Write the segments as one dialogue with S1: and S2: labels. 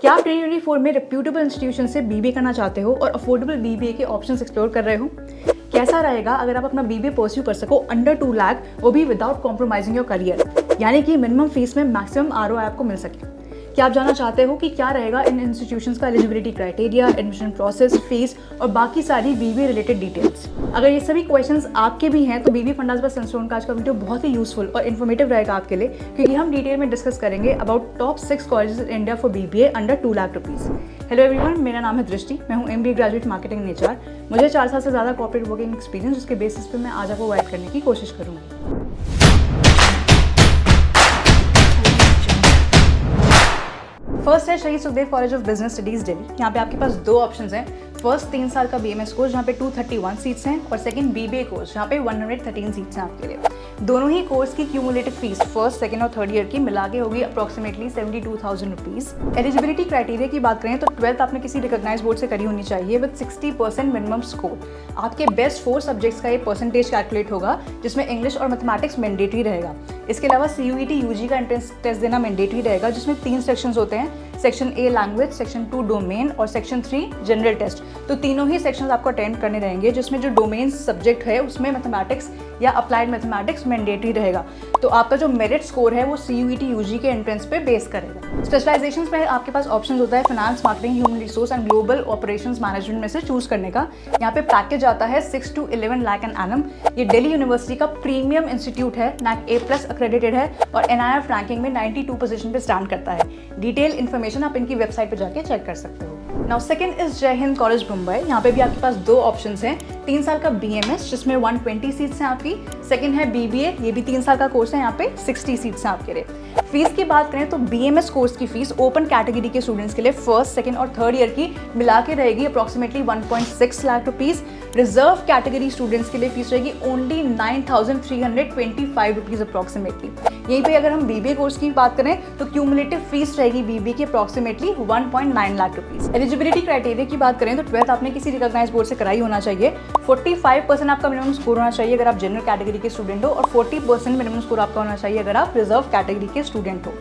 S1: क्या आप 2024 में रेप्यूटेबल इंस्टीट्यूशन से बीबीए करना चाहते हो और अफोर्डेबल बीबीए के ऑप्शंस एक्सप्लोर कर रहे हो? कैसा रहेगा अगर आप अपना बीबीए परस्यू कर सको अंडर 2 लाख, वो भी विदाउट कॉम्प्रोमाइजिंग योर करियर, यानी कि मिनिमम फीस में मैक्सिमम आरओआई आपको मिल सके। क्या आप जानना चाहते हो कि क्या रहेगा इन इंस्टीट्यूशंस का eligibility criteria, admission process, fees और बाकी सारी बीबीए रिलेटेड डिटेल्स? अगर ये सभी क्वेश्चंस आपके भी हैं तो बीबीए फंडास बाय सनस्टोन का आज का वीडियो बहुत ही यूजफुल और इन्फॉर्मेटिव रहेगा आपके लिए, क्योंकि हम डिटेल में डिस्कस करेंगे about top 6 colleges in India for BBA under 2 lakh rupees. Hello everyone, मेरा नाम है दृष्टि, मैं हूँ MBA graduate marketing and HR. मुझे 4 साल से ज़्यादा कॉर्पोरेट वर्किंग एक्सपीरियंस, जिसके बेसिस पे मैं आज आपको गाइड करने की कोशिश करूँगी। फर्स्ट है शहीद Sukhdev college of business studies Delhi. यहाँ पे आपके पास 2 ऑप्शंस हैं। फर्स्ट 3 साल का बीएमएस कोर्स जहाँ पे 231 सीट्स हैं और सेकंड बीबीए कोर्स जहाँ पे 113 सीट्स हैं आपके लिए। दोनों ही कोर्स की क्यूमुलेटिव फीस फर्स्ट, सेकंड और थर्ड ईयर की मिला के होगी अप्रॉक्सीमेटली 72,000 रुपीज़। एलिजिबिलिटी क्राइटेरिया की बात करें तो 12th आपने किसी रिकॉग्नाइज बोर्ड से करी होनी चाहिए विद 60% मिनिमम स्कोर। आपके बेस्ट 4 सब्जेक्ट्स का ये परसेंटेज कैलकुलेट होगा, जिसमें इंग्लिश और मैथमेटिक्स मैंडेटरी रहेगा। इसके अलावा CUET UG का एंट्रेंस टेस्ट देना मैंडेटरी रहेगा, जिसमें 3 सेक्शंस होते हैं। Section A language, section 2 domain और सेक्शन 3 जनरल टेस्ट। तो तीनों ही सेक्शंस आपको अटेंड करने रहेंगे, जिसमें जो डोमेन सब्जेक्ट है उसमें मैथमेटिक्स या अप्लाइड मैथमेटिक्स मैंडेटरी रहेगा। तो आपका जो मेरिट स्कोर है वो CUET UG के एंट्रेंस पे बेस करेगा। स्पेशलाइजेशंस में आपके पास ऑप्शन होता है finance, marketing, human resource and global operations management में से चूज करने का। यहाँ पे पैकेज आता है 6 to 11 लाख एन एनम। ये दिल्ली यूनिवर्सिटी का प्रीमियम इंस्टीट्यूट है, NAC A+ अक्रेडिटेड है और NIRF रैंकिंग में 92 पोजीशन पे स्टैंड करता है। डिटेल इन्फॉर्मेशन आप इनकी वेबसाइट पे जाके चेक कर सकते हो। नाउ सेकंड इज जय हिंद कॉलेज मुंबई। यहाँ पे भी आपके पास 2 ऑप्शंस हैं। 3 साल का BMS जिसमें 120 सीट्स हैं आपकी। सेकंड है BBA, ये भी 3 साल का कोर्स है, यहाँ पे 60 सीट्स हैं आपके लिए। फीस की बात करें तो BMS कोर्स की फीस ओपन कैटेगरी के स्टूडेंट्स के लिए फर्स्ट, सेकंड और थर्ड ईयर की मिला के रहेगी approximately 1.6 lakh rupees. Reserve category students के लिए फीस रहेगी ओनली 9,325 रुपीज़ अप्रॉक्सीमेटली। यहीं पे अगर हम BBA कोर्स की बात करें तो क्यूमुलेटिव फीस रहेगी BBA की approximately 1.9 lakh rupees. Eligibility criteria की बात करें तो 12th आपने किसी रिकॉग्नाइज बोर्ड से कराई होना चाहिए। 45% आपका मिनिमम स्कोर होना चाहिए अगर आप जनरल कैटेगरी के स्टूडेंट हो और 40% मिनिमम स्कोर आपका होना चाहिए अगर आप रिजर्व कैटेगरी के स्टूडेंट हो।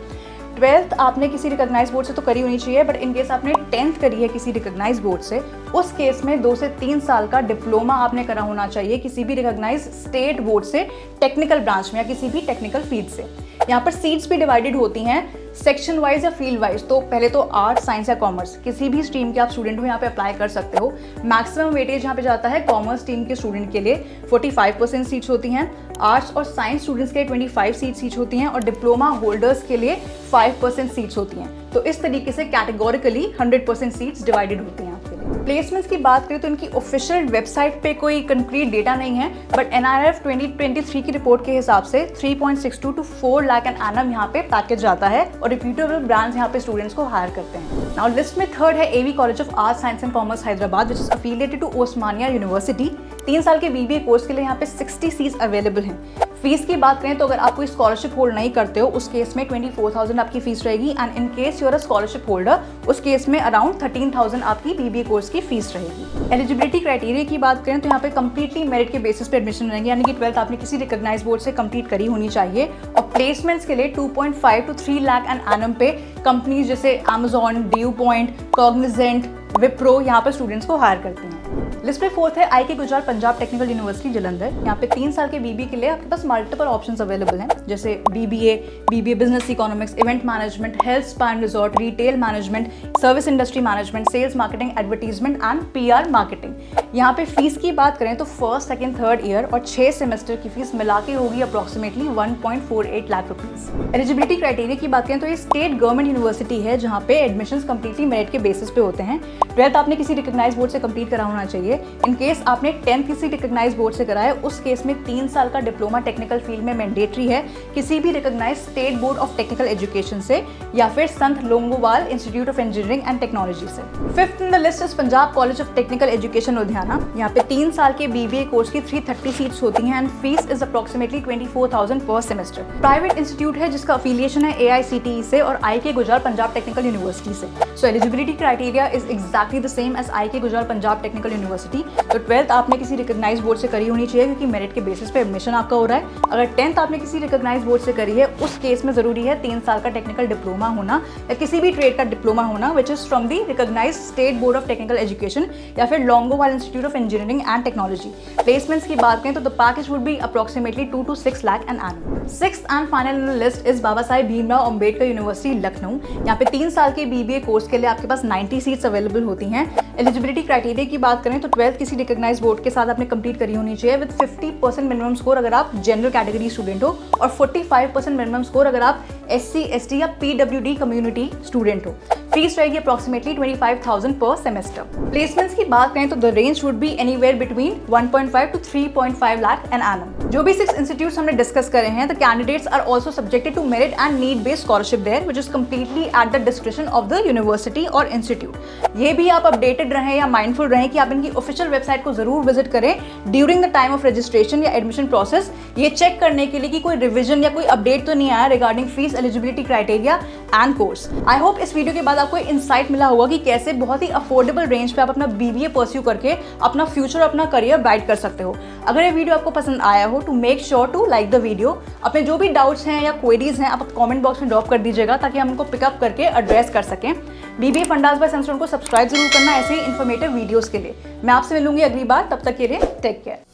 S1: 12th आपने किसी रिकॉग्नाइज बोर्ड से तो करी होनी चाहिए, बट इन केस आपने 10th करी है किसी रिकॉग्नाइज बोर्ड से, उस केस में 2 से 3 साल का डिप्लोमा आपने करा होना चाहिए किसी भी रिकॉग्नाइज स्टेट बोर्ड से टेक्निकल ब्रांच में या किसी भी टेक्निकल फील्ड से। यहाँ पर सीट्स भी डिवाइडेड होती हैं सेक्शन वाइज या फील्ड वाइज। तो पहले तो आर्ट्स, साइंस या कॉमर्स, किसी भी स्ट्रीम के आप स्टूडेंट हो यहाँ पे अप्लाई कर सकते हो। मैक्सिमम वेटेज यहाँ पे जाता है कॉमर्स स्ट्रीम के स्टूडेंट के लिए 45% सीट्स होती हैं। आर्ट्स और साइंस स्टूडेंट्स के लिए 25 सीट्स होती हैं और डिप्लोमा होल्डर्स के लिए 5% सीट्स होती हैं। तो इस तरीके से कैटेगोरिकली 100% सीट्स डिवाइडेड होती हैं आपके लिए। प्लेसमेंट्स की बात करें तो इनकी ऑफिशियल वेबसाइट पे कोई कंक्रीट डेटा नहीं है, बट NIRF 2023 की रिपोर्ट के हिसाब से 3.62 to 4 लाख एन एनम यहाँ पे पैकेज जाता है और रिप्यूटेबल ब्रांड्स यहाँ पे स्टूडेंट्स को हायर करते हैं। नाउ लिस्ट में थर्ड है AV college of arts, science and commerce Hyderabad, which is affiliated to Osmania university. 3 साल के BBA कोर्स के लिए यहाँ पे 60 सीट्स अवेलेबल हैं। फीस की बात करें तो अगर आप कोई स्कॉलरशिप होल्ड नहीं करते हो उस केस में 24,000 आपकी फीस रहेगी, and in case you're a scholarship holder उस केस में अराउंड 13,000 आपकी BBA कोर्स की फीस रहेगी। एलिजिबिलिटी क्राइटेरिया की बात करें तो यहाँ पे कंप्लीटली मेरिट के बेसिस पे एडमिशन रहेंगे, यानी कि 12th आपने किसी रिकॉग्नाइज बोर्ड से कंप्लीट करी होनी चाहिए। और प्लेसमेंट्स के लिए 2.5 to 3 लाख एन एनम पे कंपनीज जैसे Amazon, due point, Cognizant, Wipro यहाँ पर स्टूडेंट्स को हायर करते हैं। लिस्ट में 4th है IK Gujral Punjab technical university Jalandhar. यहाँ पे 3 साल के BBA के लिए आपके पास मल्टीपल ऑप्शंस अवेलेबल हैं, जैसे BBA business economics, event management, health spa and resort, retail management, service industry management, sales marketing, advertisement and PR marketing. यहाँ पे फीस की बात करें तो फर्स्ट, सेकंड, थर्ड ईयर और 6 सेमेस्टर की फीस मिला के होगी approximately 1.48 lakh rupees. Eligibility criteria की बात करें तो ये स्टेट गवर्नमेंट यूनिवर्सिटी है जहाँ पे एडमिशंस कंप्लीटली मेरिट के बेसिस पे होते हैं। 12th आपने किसी रिकॉग्नाइज बोर्ड से कंप्लीट करा होना चाहिए। इन केस आपने 10th किसी रिकॉग्नाइज बोर्ड से करा है उस केस में 3 साल का डिप्लोमा टेक्निकल फील्ड में मैंडेटरी है किसी भी recognise state board of technical education से या फिर Sant Longowal institute of engineering and technology से। 5th in the list is Punjab college of technical education Ludhiana. यहाँ पे 3 साल के BBA कोर्स की 330 सीट्स होती हैं एंड फीस इज अप्रॉक्सीमेटली 24,000 पर सेमेस्टर। प्राइवेट इंस्टीट्यूट है जिसका अफिलिएशन है AICTE से और IK Gujral Punjab technical university से। So eligibility criteria is exactly the same as IK Gujral Punjab technical university. University, तो 12th आपने किसी रिकॉग्नाइज बोर्ड से करी होनी चाहिए क्योंकि मेरिट के बेसिस पे एडमिशन आपका हो रहा है। अगर 10th आपने किसी रिकॉग्नाइज बोर्ड से करी है, उस केस में ज़रूरी है 3 साल का टेक्निकल डिप्लोमा होना या किसी भी ट्रेड का डिप्लोमा होना which is from the recognise state board of technical education या फिर Longowal institute of engineering and technology. Placements की बात करें तो the package would be approximately 2 to 6 lakh an annual. Sixth and final list is Baba Saheb Bhimrao Ambedkar university Lucknow. यहाँ पे 3 साल के BBA कोर्स के लिए आपके पास 90 सीट्स अवेलेबल होती हैं। एलिजिबिलिटी क्राइटेरिया की बात करें तो 12th किसी रिकॉग्नाइज बोर्ड के साथ आपने कंप्लीट करी होनी चाहिए विद 50% मिनिमम स्कोर अगर आप जनरल कैटेगरी स्टूडेंट हो और 45% मिनिमम स्कोर अगर आप SC ST या PWD कम्युनिटी स्टूडेंट हो। फीस रहेगी अप्रॉक्सीमेटली 25,000 पर सेमेस्टर। प्लेसमेंट्स की बात करें तो the range would be anywhere between 1.5 to 3.5 lakh an annum. जो भी 6 इंस्टीट्यूट्स हमने डिस्कस करे हैं, the candidates are also subjected to merit and need based scholarship there which is completely at the description of the university और institute. ये भी आप updated रहें या माइंडफुल रहें कि आप इनकी ऑफिशियल वेबसाइट को जरूर विजिट करें during the time of registration या एडमिशन प्रोसेस, ये चेक करने के लिए कि कोई रिविजन या कोई अपडेट तो नहीं आया regarding fees, eligibility criteria and course. I hope इस वीडियो के बाद आपको इंसाइट मिला होगा कि कैसे बहुत ही अफोर्डेबल रेंज पे आप अपना BBA परस्यू करके अपना फ्यूचर, अपना करियर ब्राइट कर सकते हो। अगर ये वीडियो आपको पसंद आया हो तो make sure to like the video. अपने जो भी डाउट्स हैं या क्वेरीज हैं आप कमेंट बॉक्स में ड्रॉप कर दीजिएगा ताकि हम उनको पिकअप करके एड्रेस कर सकें। BBA फंडास बाय सनस्टोन को सब्सक्राइब जरूर करना ऐसे ही इन्फॉर्मेटिव वीडियोस के लिए। मैं आपसे मिलूंगी अगली बार, तब तक के लिए टेक केयर।